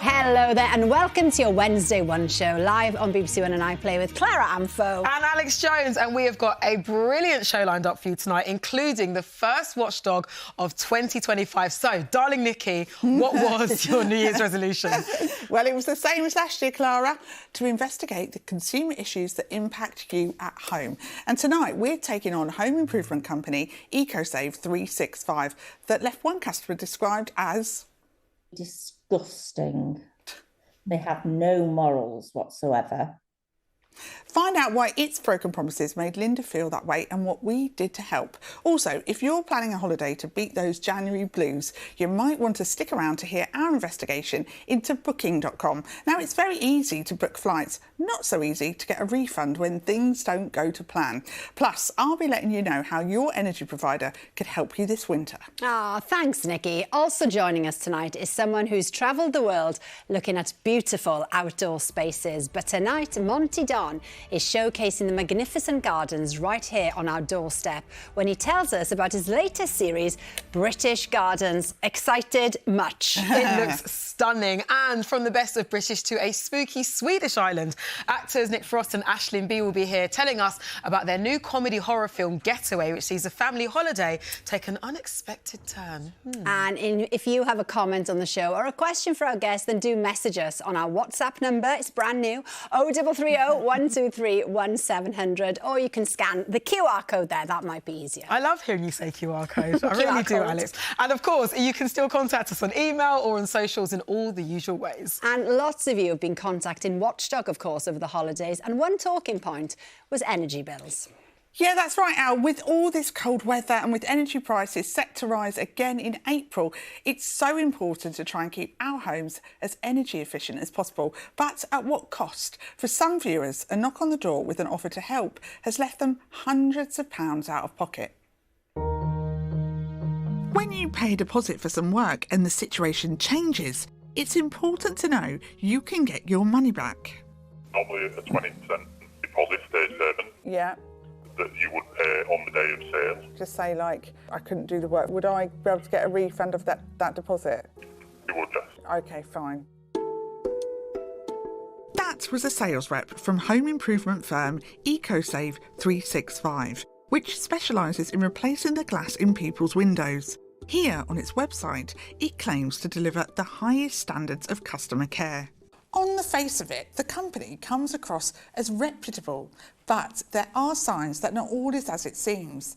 Hello there and welcome to your Wednesday One show, live on BBC One and iPlayer with Clara Amfo. And Alex Jones, and we have got a brilliant show lined up for you tonight, including the first watchdog of 2025. So, darling Nikki, what was your New Year's resolution? Well, it was the same as last year, Clara, to investigate the consumer issues that impact you at home. And tonight we're taking on home improvement company EcoSave 365 that left one customer described as disgusting. They have no morals whatsoever. Find out why its broken promises made Linda feel that way and what we did to help. Also, if you're planning a holiday to beat those January blues, you might want to stick around to hear our investigation into Booking.com. Now, it's very easy to book flights, not so easy to get a refund when things don't go to plan. Plus, I'll be letting you know how your energy provider could help you this winter. Thanks, Nikki. Also joining us tonight is someone who's travelled the world looking at beautiful outdoor spaces. But tonight, Monty Don is showcasing the magnificent gardens right here on our doorstep when he tells us about his latest series, British Gardens. Excited much? It looks stunning. And from the best of British to a spooky Swedish island, actors Nick Frost and Aisling Bea will be here telling us about their new comedy horror film Getaway, which sees a family holiday take an unexpected turn. And if you have a comment on the show or a question for our guests, then do message us on our WhatsApp number. It's brand new, 0330 123 1700, or you can scan the QR code there. That might be easier. I love hearing you say QR code. I really do, Alex. And of course, you can still contact us on email or on socials in all the usual ways. And lots of you have been contacting Watchdog, of course, over the holidays. And one talking point was energy bills. Yeah, that's right, Al. With all this cold weather and with energy prices set to rise again in April, it's so important to try and keep our homes as energy efficient as possible. But at what cost? For some viewers, a knock on the door with an offer to help has left them hundreds of pounds out of pocket. When you pay a deposit for some work and the situation changes, it's important to know you can get your money back. Normally a 20% deposit stays certain. Yeah. That you would pay on the day of sale. Just say, like, I couldn't do the work. Would I be able to get a refund of that deposit? You would, yes. OK, fine. That was a sales rep from home improvement firm EcoSave 365, which specialises in replacing the glass in people's windows. Here on its website, it claims to deliver the highest standards of customer care. On the face of it, the company comes across as reputable, but there are signs that not all is as it seems.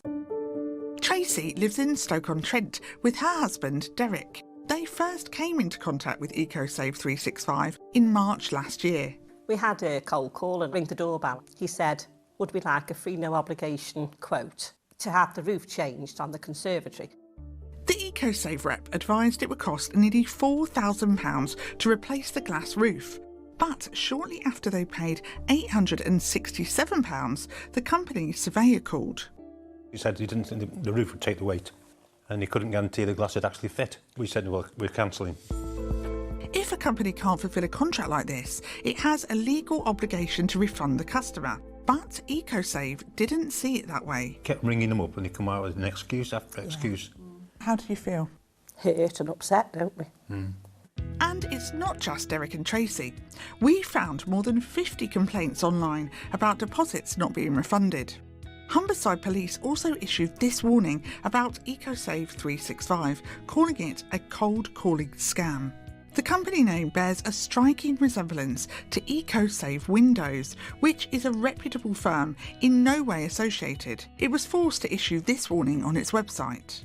Tracy lives in Stoke-on-Trent with her husband, Derek. They first came into contact with EcoSave 365 in March last year. We had a cold call and ring the doorbell. He said, would we like a free no obligation quote to have the roof changed on the conservatory? The EcoSave rep advised it would cost nearly £4,000 to replace the glass roof. But shortly after they paid £867, the company's surveyor called. He said he didn't think the roof would take the weight and he couldn't guarantee the glass would actually fit. We said, well, we're cancelling. If a company can't fulfil a contract like this, it has a legal obligation to refund the customer. But EcoSave didn't see it that way. Kept ringing them up and they come out with an excuse after excuse. How do you feel? Hurt and upset, don't we? And it's not just Derek and Tracy. We found more than 50 complaints online about deposits not being refunded. Humberside Police also issued this warning about EcoSave 365, calling it a cold calling scam. The company name bears a striking resemblance to EcoSave Windows, which is a reputable firm in no way associated. It was forced to issue this warning on its website.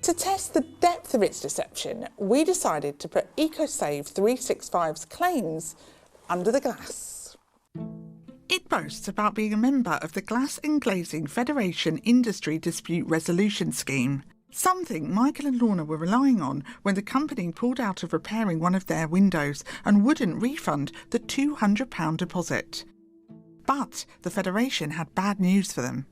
To test the depth of its deception, we decided to put EcoSave 365's claims under the glass. It boasts about being a member of the Glass and Glazing Federation Industry Dispute Resolution Scheme, something Michael and Lorna were relying on when the company pulled out of repairing one of their windows and wouldn't refund the £200 deposit. But the Federation had bad news for them.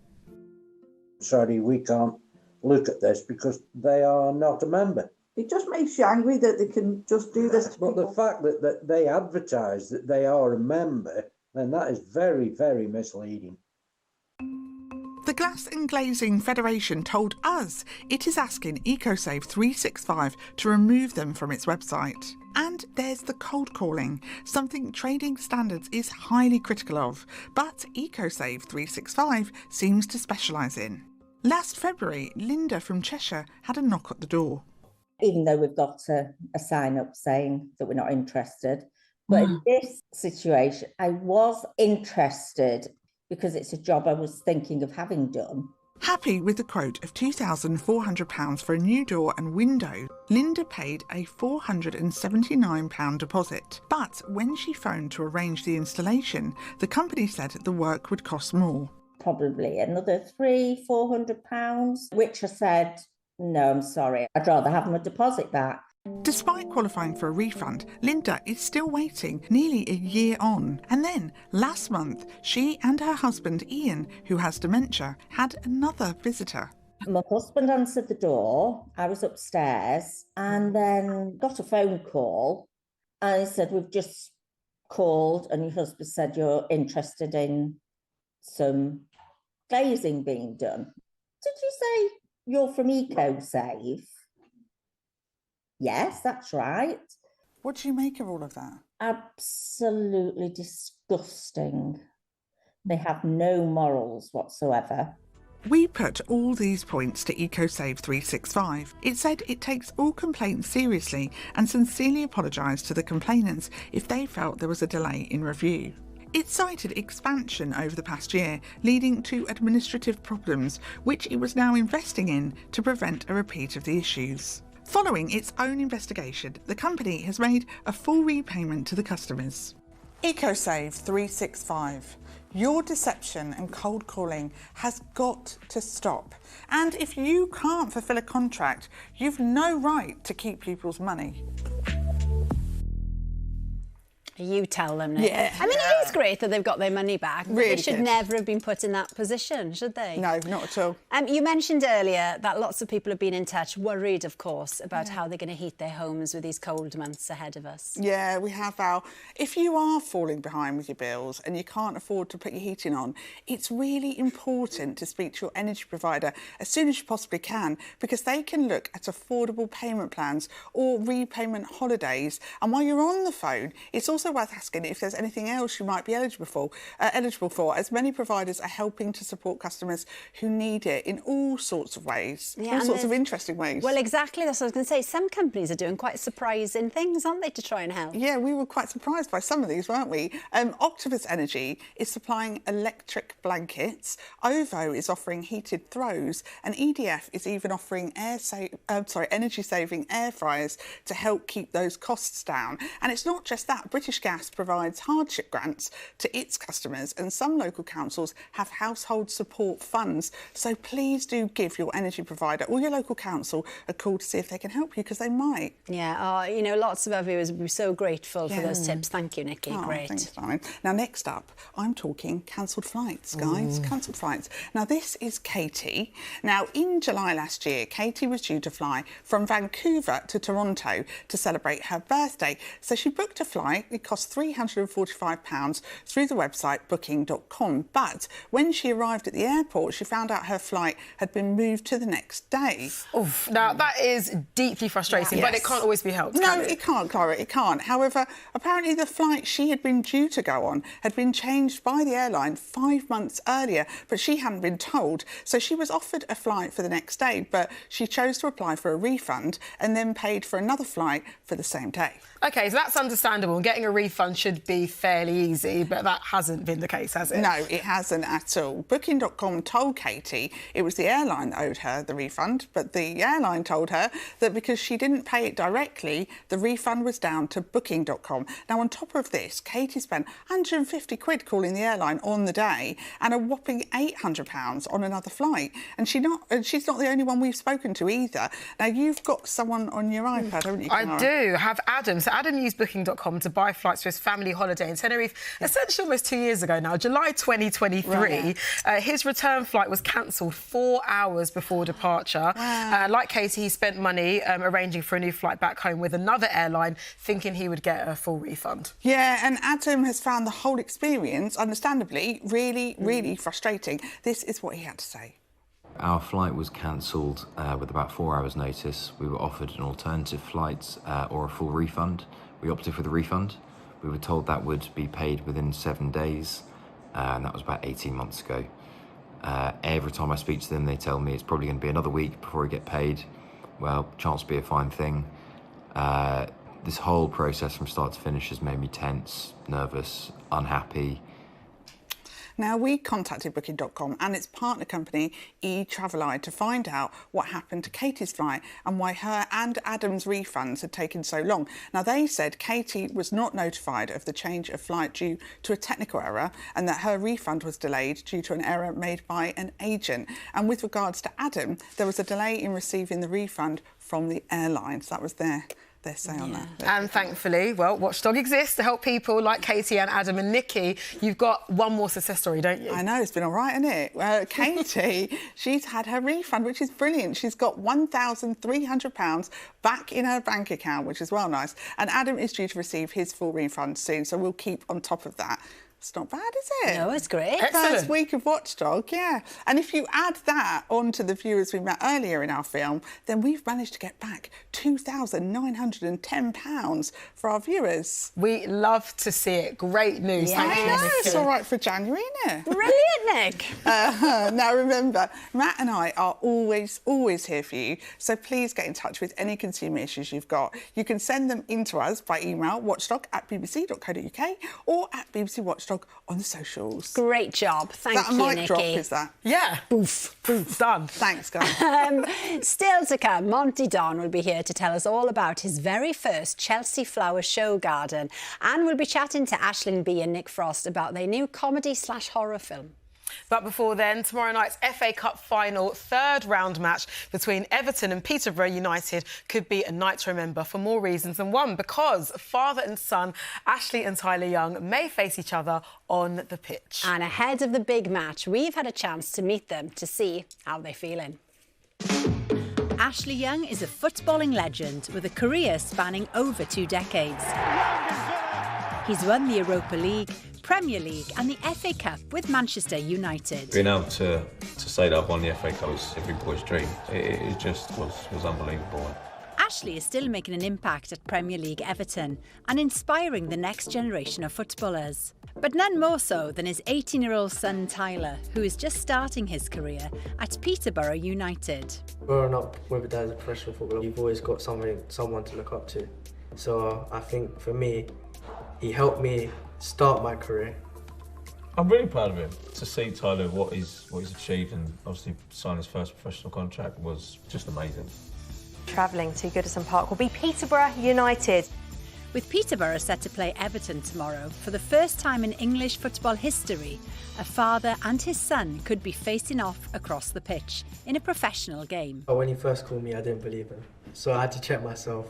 Sorry, we can't look at this because they are not a member. It just makes you angry that they can just do this to But people. the fact that they advertise that they are a member then that is very, very misleading. The Glass and Glazing Federation told us it is asking EcoSave 365 to remove them from its website. And there's the cold calling, something Trading Standards is highly critical of, but EcoSave 365 seems to specialise in. Last February, Linda from Cheshire had a knock at the door. Even though we've got a sign up saying that we're not interested. But in this situation, I was interested because it's a job I was thinking of having done. Happy with the quote of £2,400 for a new door and window, Linda paid a £479 deposit. But when she phoned to arrange the installation, the company said the work would cost more. Probably another £300-400, which I said, no, I'm sorry, I'd rather have my deposit back. Despite qualifying for a refund, Linda is still waiting nearly a year on. And then, last month, she and her husband Ian, who has dementia, had another visitor. My husband answered the door, I was upstairs, and then got a phone call. And he said, we've just called, and your husband said you're interested in some glazing being done. Did you say you're from EcoSave? Yes, that's right. What do you make of all of that? Absolutely disgusting. They have no morals whatsoever. We put all these points to EcoSave 365. It said it takes all complaints seriously and sincerely apologised to the complainants if they felt there was a delay in review. It cited expansion over the past year, leading to administrative problems, which it was now investing in to prevent a repeat of the issues. Following its own investigation, the company has made a full repayment to the customers. EcoSave 365. Your deception and cold calling has got to stop. And if you can't fulfil a contract, you've no right to keep people's money. You tell them, Nick. Yeah. I mean, it is great that they've got their money back, but Really they should good. never have been put in that position, should they? No, not at all. You mentioned earlier that lots of people have been in touch, worried, of course, about how they're going to heat their homes with these cold months ahead of us. Yeah, we have, Val. If you are falling behind with your bills and you can't afford to put your heating on, it's really important to speak to your energy provider as soon as you possibly can, because they can look at affordable payment plans or repayment holidays. And while you're on the phone, it's also worth asking if there's anything else you might be eligible for, as many providers are helping to support customers who need it in all sorts of ways, all sorts of interesting ways. Well, exactly, that's what I was going to say. Some companies are doing quite surprising things, aren't they, to try and help? Yeah, we were quite surprised by some of these, weren't we? Octopus Energy is supplying electric blankets, OVO is offering heated throws, and EDF is even offering energy-saving air fryers to help keep those costs down. And it's not just that. British Gas provides hardship grants to its customers, and some local councils have household support funds. So please do give your energy provider or your local council a call to see if they can help you, because they might. Yeah, you know, lots of our viewers would be so grateful for those tips. Thank you, Nikki. Great. Thanks, darling. Now, next up, I'm talking cancelled flights, guys. Cancelled flights. Now, this is Katie. Now, in July last year, Katie was due to fly from Vancouver to Toronto to celebrate her birthday. So she booked a flight. It cost £345 through the website booking.com. But when she arrived at the airport, she found out her flight had been moved to the next day. Oof. Now, that is deeply frustrating, but it can't always be helped, No, can it can't, Clara, it can't. However, apparently the flight she had been due to go on had been changed by the airline 5 months earlier, but she hadn't been told. So she was offered a flight for the next day, but she chose to apply for a refund and then paid for another flight for the same day. OK, so that's understandable. Getting a refund should be fairly easy, but that hasn't been the case, has it? No, it hasn't at all. Booking.com told Katie it was the airline that owed her the refund, but the airline told her that because she didn't pay it directly, the refund was down to Booking.com. Now, on top of this, Katie spent £150 calling the airline on the day and a whopping £800 on another flight. And she's not the only one we've spoken to either. Now, you've got someone on your iPad, haven't you, Clara? I do have Adam. So Adam used Booking.com to buy flights flights for his family holiday in Tenerife, essentially almost 2 years ago now, July 2023. Right. His return flight was cancelled 4 hours before departure. Wow. Like Katie, he spent money arranging for a new flight back home with another airline, thinking he would get a full refund. Yeah, and Adam has found the whole experience, understandably, really frustrating. This is what he had to say. Our flight was cancelled with about 4 hours' notice. We were offered an alternative flight or a full refund. We opted for the refund. We were told that would be paid within 7 days, and that was about 18 months ago. Every time I speak to them, they tell me it's probably going to be another week before we get paid. Well, chance to be a fine thing. This whole process from start to finish has made me tense, nervous, unhappy. Now, we contacted Booking.com and its partner company, eTraveleye, to find out what happened to Katie's flight and why her and Adam's refunds had taken so long. Now, they said Katie was not notified of the change of flight due to a technical error and that her refund was delayed due to an error made by an agent. And with regards to Adam, there was a delay in receiving the refund from the airline. So that was their say on that. And thankfully, well, Watchdog exists to help people like Katie and Adam and Nikki. You've got one more success story, don't you? I know, it's been all right, hasn't it? Katie, she's had her refund, which is brilliant. She's got £1,300 back in her bank account, which is well nice. And Adam is due to receive his full refund soon, so we'll keep on top of that. It's not bad, is it? No, it's great. First week of Watchdog, yeah. And if you add that onto the viewers we met earlier in our film, then we've managed to get back £2,910 for our viewers. We love to see it. Great news. Yeah. Thank you, I know, Nikki. it's all right for January, isn't it? Brilliant, Nick. Now, remember, Matt and I are always here for you, so please get in touch with any consumer issues you've got. You can send them in to us by email, watchdog@bbc.co.uk or at BBC Watchdog on the socials. Great job. Thank you, Nikki. Is that a mic drop, is that? Yeah. Boof. Done. Thanks, guys. Still to come, Monty Don will be here to tell us all about his very first Chelsea Flower show garden, and we'll be chatting to Aisling Bea and Nick Frost about their new comedy/horror film. But before then, tomorrow night's FA Cup final third round match between Everton and Peterborough United could be a night to remember for more reasons than one, because father and son Ashley and Tyler Young may face each other on the pitch. And ahead of the big match, we've had a chance to meet them to see how they're feeling. Ashley Young is a footballing legend with a career spanning over 2 decades. He's won the Europa League, Premier League and the FA Cup with Manchester United. Being able to say that I've won the FA Cup was every boy's dream. It just was unbelievable. Ashley is still making an impact at Premier League Everton and inspiring the next generation of footballers. But none more so than his 18-year-old son Tyler, who is just starting his career at Peterborough United. Growing up with a dad as a professional footballer, you've always got someone to look up to. So I think for me, he helped me start my career. I'm really proud of him. To see Tyler, what he's achieved, and obviously sign his first professional contract was just amazing. Travelling to Goodison Park will be Peterborough United. With Peterborough set to play Everton tomorrow, for the first time in English football history, a father and his son could be facing off across the pitch in a professional game. When he first called me, I didn't believe him. So I had to check myself.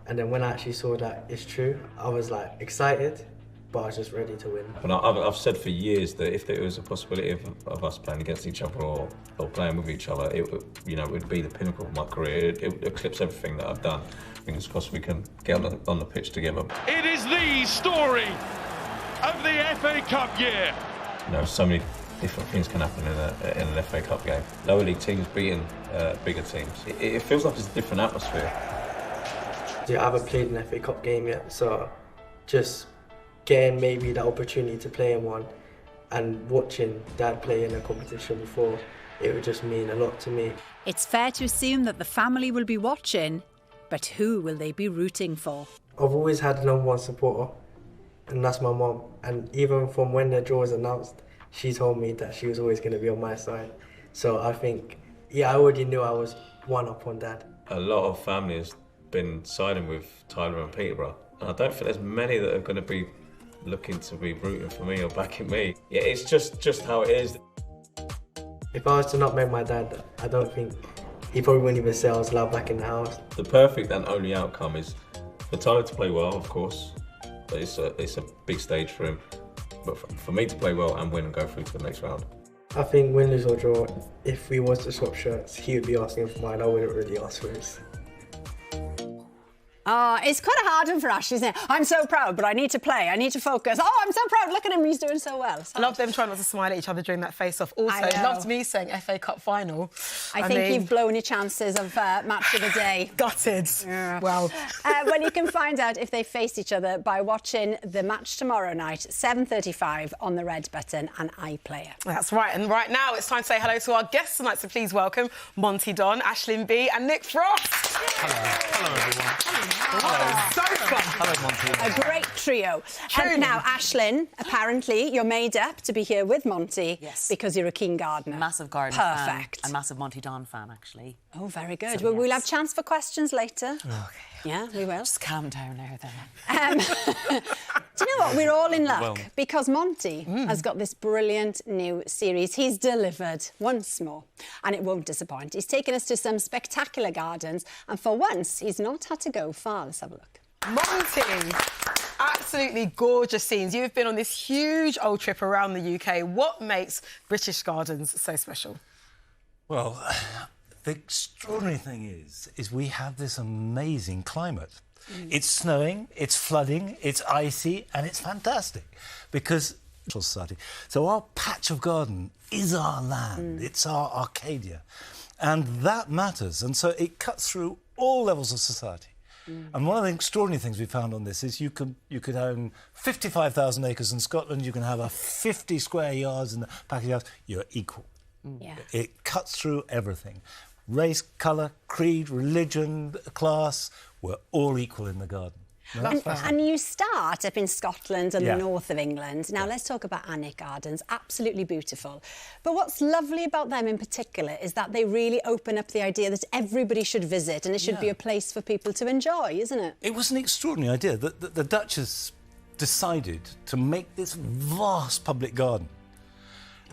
And then when I actually saw that it's true, I was like excited, but I was just ready to win. And I've said for years that if there was a possibility of us playing against each other or playing with each other, it would be the pinnacle of my career. It would eclipse everything that I've done. Fingers crossed we can get on the pitch together. It is the story of the FA Cup year. So many different things can happen in an FA Cup game. Lower league teams beating bigger teams. It feels like it's a different atmosphere. I haven't played an FA Cup game yet, so just getting maybe the opportunity to play in one and watching Dad play in a competition before, it would just mean a lot to me. It's fair to assume that the family will be watching, but who will they be rooting for? I've always had a number one supporter, and that's my mum. And even from when the draw was announced, she told me that she was always going to be on my side. So I think, I already knew I was one up on Dad. A lot of families been siding with Tyler and Peterborough. And I don't think there's many that are going to be looking to be rooting for me or backing me. Yeah, it's just how it is. If I was to not make my dad, I don't think he probably wouldn't even say I was allowed back in the house. The perfect and only outcome is for Tyler to play well, of course, it's a big stage for him. But for me to play well and win and go through to the next round. I think win, lose or draw, if we was to swap shirts, he would be asking for mine. I wouldn't really ask for his. It's quite a hard one for Ash, isn't it? I'm so proud, but I need to play. I need to focus. Oh, I'm so proud. Look at him. He's doing so well. I love them trying not to smile at each other during that face-off. Also, loved me saying FA Cup final. I think you've blown your chances of match of the day. Gutted. Yeah. Well. Well, you can find out if they face each other by watching the match tomorrow night, 7:35 on the red button and iPlayer. That's right. And right now, it's time to say hello to our guests tonight. So please welcome Monty Don, Aisling B and Nick Frost. Hello everyone. Hello. So fun. Hello, Monty. A great trio. Now, Aisling, apparently you're made up to be here with Monty. Yes. Because you're a keen gardener. Massive gardener Perfect. fan. A massive Monty Don fan, actually. Oh, very good. So, well, yes. we'll have chance for questions later. Okay. Yeah, we will. Just calm down now, then. Do you know what? We're all in luck because Monty has got this brilliant new series he's delivered once more, and it won't disappoint. He's taken us to some spectacular gardens, and for once, he's not had to go far. Let's have a look. Monty, absolutely gorgeous scenes. You've been on this huge old trip around the UK. What makes British gardens so special? Well, the extraordinary thing is we have this amazing climate. It's snowing, it's flooding, it's icy, and it's fantastic because society. So our patch of garden is our land. It's our Arcadia, and that matters. And so it cuts through all levels of society. And one of the extraordinary things we found on this is you could own 55,000 acres in Scotland. You can have a 50 square yards in the back of your house. You're equal. Yeah. It cuts through everything. Race, colour, creed, religion, class, we're all equal in the garden. And you start up in Scotland and Yeah. the north of England. Now, let's talk about Alnwick Gardens. Absolutely beautiful. But what's lovely about them in particular is that they really open up the idea that everybody should visit and it should be a place for people to enjoy, isn't it? It was an extraordinary idea. The Duchess decided to make this vast public garden.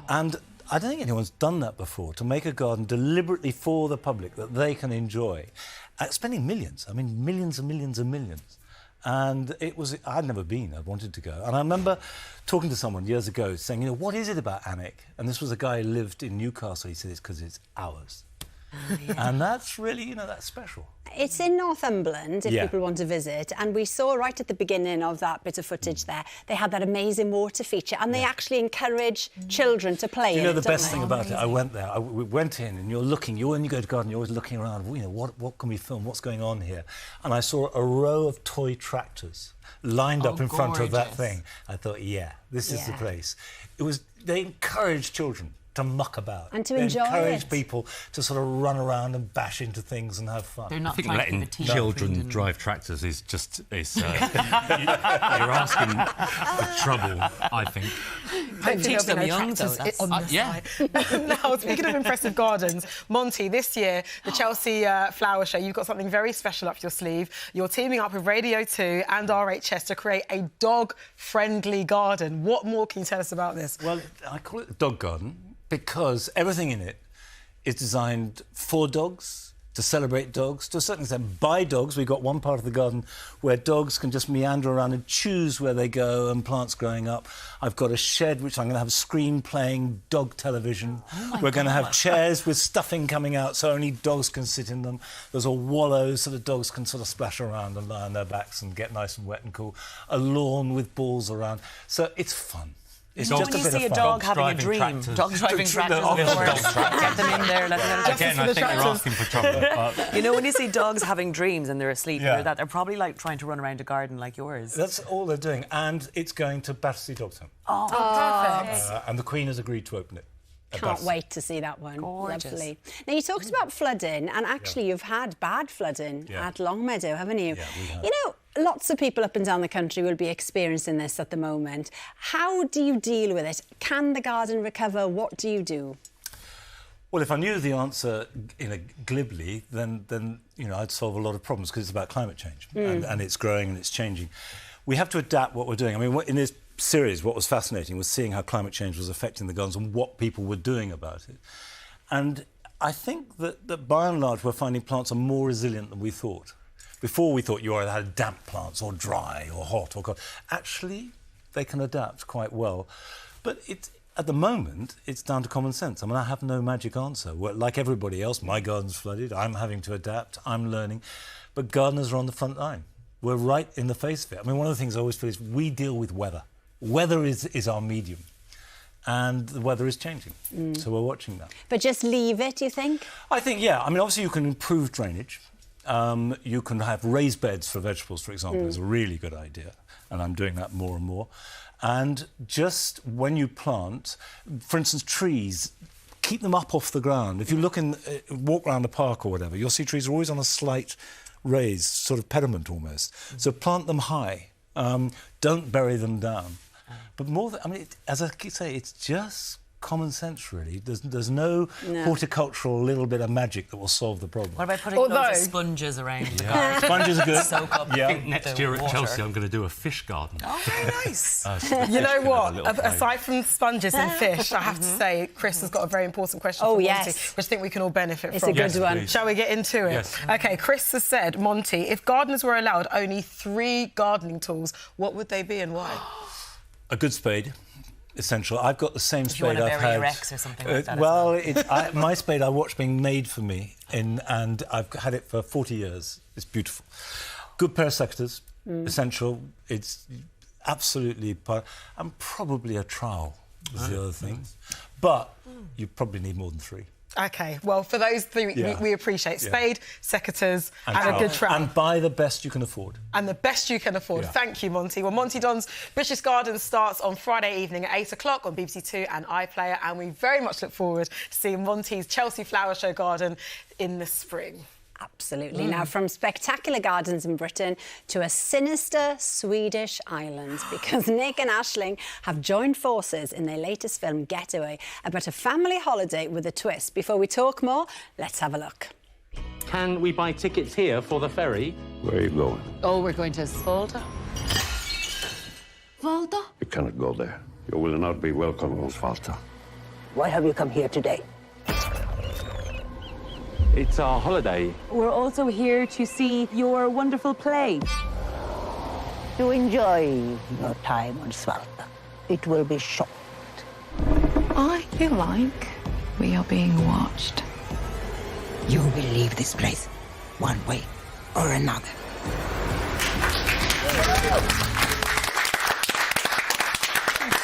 And I don't think anyone's done that before, to make a garden deliberately for the public that they can enjoy, spending millions. I mean, millions and millions and millions. And I'd never been, I wanted to go. And I remember talking to someone years ago saying, what is it about Alnwick? And this was a guy who lived in Newcastle. He said, it's because it's ours. And that's really, that's special. It's in Northumberland, if people want to visit, and we saw right at the beginning of that bit of footage there, they had that amazing water feature, and they actually encourage children to play in it, the best don't thing they? about it, I went there, we went in, and when you go to garden, you're always looking around, what can we film, what's going on here? And I saw a row of toy tractors lined up in front of that thing. I thought, this is the place. They encouraged children to muck about. And to enjoy it. Encourage people to sort of run around and bash into things and have fun. They're not I think trying letting to give a team children drive tractors is just... you're asking for trouble, I think. Don't teach them young, though. Now, speaking of impressive gardens, Monty, this year, the Chelsea Flower Show, you've got something very special up your sleeve. You're teaming up with Radio 2 and RHS to create a dog-friendly garden. What more can you tell us about this? Well, I call it a dog garden because everything in it is designed for dogs, to celebrate dogs, to a certain extent by dogs. We've got one part of the garden where dogs can just meander around and choose where they go and plants growing up. I've got a shed which I'm going to have a screen-playing dog television. We're going to have chairs with stuffing coming out so only dogs can sit in them. There's a wallow so the dogs can sort of splash around and lie on their backs and get nice and wet and cool. A lawn with balls around. So it's fun. It's just when you see a dog having a dream, dog driving tractors, get them in there, let them Again, I think you're asking for trouble. But... when you see dogs having dreams and they're asleep, they're probably like trying to run around a garden like yours. That's all they're doing, and it's going to Battersea Dogs Home. Oh, perfect. And the Queen has agreed to open it. Can't wait to see that one. Gorgeous. Lovely. Now, you talked about flooding, and actually you've had bad flooding at Longmeadow, haven't you? Yeah, we have. You know, lots of people up and down the country will be experiencing this at the moment. How do you deal with it? Can the garden recover? What do you do? Well, if I knew the answer glibly, then I'd solve a lot of problems because it's about climate change and it's growing and it's changing. We have to adapt what we're doing. I mean, in this series, what was fascinating was seeing how climate change was affecting the gardens and what people were doing about it. And I think that by and large, we're finding plants are more resilient than we thought. Before we thought you either had damp plants or dry or hot or cold. Actually, they can adapt quite well. But at the moment, it's down to common sense. I mean, I have no magic answer. Like everybody else, my garden's flooded, I'm having to adapt, I'm learning. But gardeners are on the front line. We're right in the face of it. I mean, one of the things I always feel is we deal with weather. Weather is our medium. And the weather is changing, so we're watching that. But just leave it, you think? I think, yeah. I mean, obviously you can improve drainage. You can have raised beds for vegetables, for example, is a really good idea. And I'm doing that more and more. And just when you plant, for instance, trees, keep them up off the ground. If you look walk around the park or whatever, you'll see trees are always on a slight raised, sort of pediment almost. So plant them high. Don't bury them down. But more than, I mean, as I keep saying, it's just common sense, really. There's no horticultural little bit of magic that will solve the problem. What about putting loads of sponges around? Yeah. Sponges are good. Soak up I think next year at Chelsea, I'm going to do a fish garden. Oh, nice. You know what? Aside from sponges and fish, I have to say, Chris has got a very important question for Monty, which I think we can all benefit from. It's a good one. Shall we get into it? Yes. OK, Chris has said, Monty, if gardeners were allowed only 3 gardening tools, what would they be and why? A good spade. Essential. I've got the same spade you want to I've bury had. your ex or something like that. Well, my spade I watched being made for me, and I've had it for 40 years. It's beautiful. Good pair of secateurs, essential. It's absolutely part. And probably a trowel is the other thing. But you probably need more than 3. OK, well, for those 3, we appreciate spade, secateurs and a good trowel. And buy the best you can afford. And the best you can afford. Yeah. Thank you, Monty. Well, Monty Don's British Garden starts on Friday evening at 8 o'clock on BBC Two and iPlayer, and we very much look forward to seeing Monty's Chelsea Flower Show garden in the spring. Absolutely. Now, from spectacular gardens in Britain to a sinister Swedish island, because Nick and Aisling have joined forces in their latest film, Getaway, about a family holiday with a twist. Before we talk more, let's have a look. Can we buy tickets here for the ferry? Where are you going? Oh, we're going to Volta. Volta? You cannot go there. You will not be welcome on Falta. Why have you come here today? It's our holiday. We're also here to see your wonderful play. To enjoy your time on Svalta. It will be short. I feel like we are being watched. You will leave this place one way or another.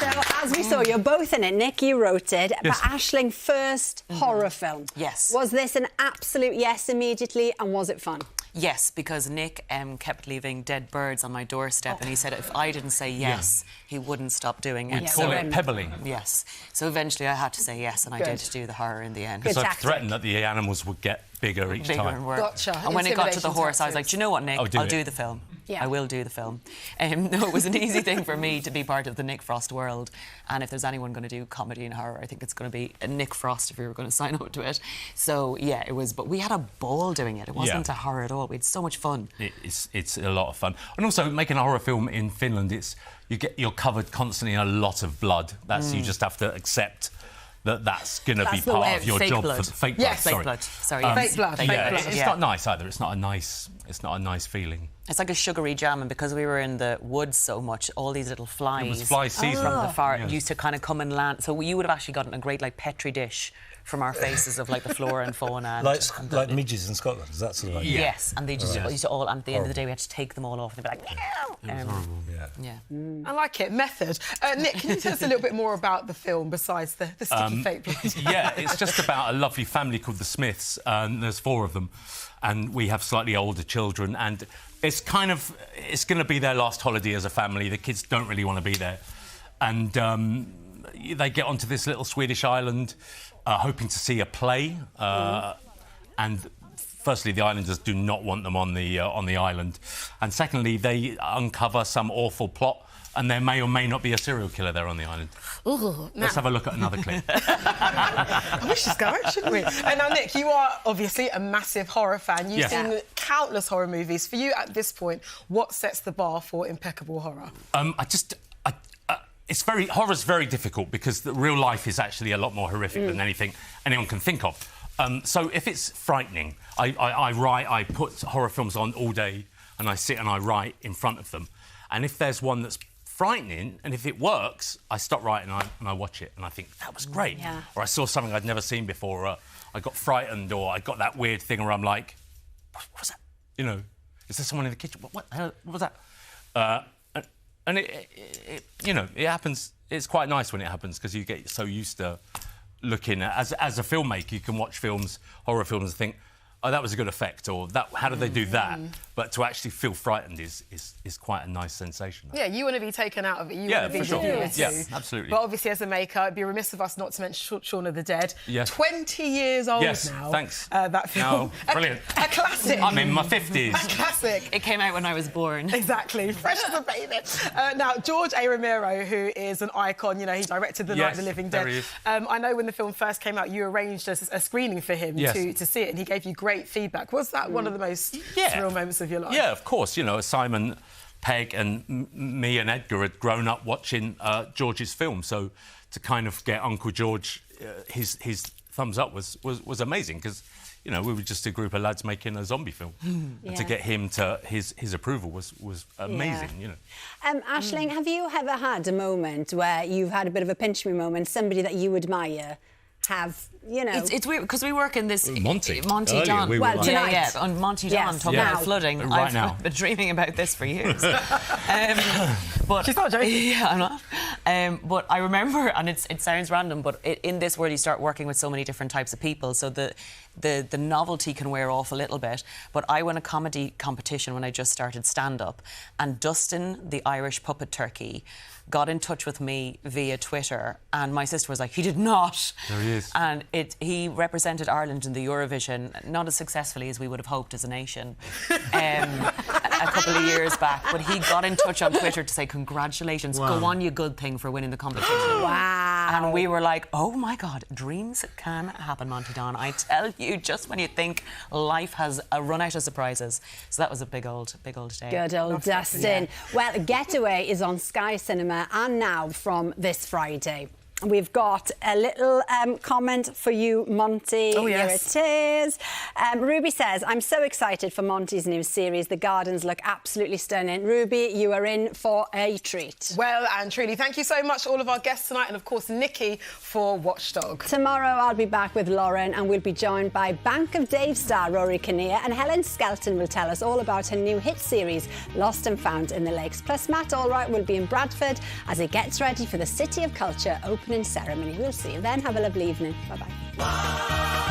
So, as we saw, you're both in it. Nick, you wrote it. Yes. But Aisling, first horror film. Yes. Was this an absolute yes immediately, and was it fun? Yes, because Nick kept leaving dead birds on my doorstep, and he said if I didn't say yes, he wouldn't stop doing it. We call it pebbling. Yes. So eventually I had to say yes, and I did do the horror in the end. Because I've threatened that the animals would get bigger each time. And worse. Gotcha. And when it got to the horse, I was like, do you know what, Nick? I'll do the film. Yeah. I will do the film. No, it was an easy thing for me to be part of the Nick Frost world. And if there's anyone going to do comedy and horror, I think it's going to be Nick Frost if we were going to sign up to it. So, yeah, it was. But we had a ball doing it. It wasn't a horror at all. We had so much fun. It's a lot of fun. And also, making a horror film in Finland, you're covered constantly in a lot of blood. You just have to accept that's going to be part of your job. Blood. Fake blood. Yes, fake blood. Sorry, fake blood. It's not nice either. It's not a nice feeling. It's like a sugary jam, and because we were in the woods so much, all these little flies it was fly season. from the forest used to kind of come and land. So you would have actually gotten a great petri dish from our faces of the flora and fauna. And, like midges in Scotland, is that sort of idea? Yes, and they just used to all. And at the end of the day, we had to take them all off, and they'd be like, it was horrible. Yeah. I like it. Method. Nick, can you tell us a little bit more about the film besides the sticky fake blood? Yeah, it's just about a lovely family called the Smiths, and there's 4 of them, and we have slightly older children, and it's going to be their last holiday as a family. The kids don't really want to be there, and they get onto this little Swedish island, hoping to see a play, and firstly, the islanders do not want them on the island, and secondly, they uncover some awful plot. And there may or may not be a serial killer there on the island. Ooh, Let's have a look at another clip. We should go, shouldn't we? And now, Nick, you are obviously a massive horror fan. You've seen countless horror movies. For you, at this point, what sets the bar for impeccable horror? Horror's very difficult because the real life is actually a lot more horrific than anything anyone can think of. So if it's frightening, I put horror films on all day and I sit and I write in front of them. And if there's one that's frightening and if it works, I stop writing and I watch it and I think, that was great. Yeah. Or I saw something I'd never seen before, or I got frightened, or I got that weird thing where I'm like, what was that? You know, is there someone in the kitchen? What the hell? What was that? And it happens. It's quite nice when it happens because you get so used to looking at, as a filmmaker, you can watch films, horror films, and think, oh, that was a good effect, or that, how did they do that? But to actually feel frightened is quite a nice sensation. Yeah, you want to be taken out of it. You Yeah, want to be for sure. the viewer Yeah, too. absolutely. But obviously, as a maker, it'd be remiss of us not to mention Shaun of the Dead. Yes. 20 years old Yes, now. thanks. That film. No, brilliant. A classic. I'm in my 50s. A classic. It came out when I was born. Exactly, fresh as a baby. Now, George A. Romero, who is an icon, you know, he directed The Night of the Living Dead. there he is. I know when the film first came out, you arranged a screening for him to see it, and he gave you great feedback. Was that one of the most surreal moments of your life? Yeah, of course. You know, Simon, Peg and me and Edgar had grown up watching George's film, so to kind of get Uncle George his thumbs up was amazing, because, you know, we were just a group of lads making a zombie film. And to get him to his approval was amazing, you know. Aisling, have you ever had a moment where you've had a bit of a pinch me moment, somebody that you admire have, you know... It's weird, because we work in this... Monty Don. we well, like... tonight. Yeah, on Monty Don, talking about flooding. Right I've now. been dreaming about this for years. But she's not joking. Yeah, I'm not. But I remember, and it sounds random, but in this world you start working with so many different types of people, so the novelty can wear off a little bit. But I won a comedy competition when I just started stand-up, and Dustin, the Irish puppet turkey, got in touch with me via Twitter, and my sister was like, he did not. There he is. And he represented Ireland in the Eurovision, not as successfully as we would have hoped as a nation, a couple of years back. But he got in touch on Twitter to say, congratulations, go on, you good thing, for winning the competition. Wow. And we were like, oh my God, dreams can happen, Monty Don. I tell you, just when you think life has run out of surprises. So that was a big old day. Good old Dustin. Yeah. Well, Getaway is on Sky Cinema and now from this Friday. We've got a little comment for you, Monty. Oh, yes. Here it is. Ruby says, I'm so excited for Monty's new series. The gardens look absolutely stunning. Ruby, you are in for a treat. Well and truly, thank you so much to all of our guests tonight, and of course Nikki for Watchdog. Tomorrow I'll be back with Lauren, and we'll be joined by Bank of Dave star Rory Kinnear, and Helen Skelton will tell us all about her new hit series, Lost and Found in the Lakes. Plus Matt Allwright will be in Bradford as it gets ready for the City of Culture opening ceremony. We'll see you then. Have a lovely evening. Bye-bye.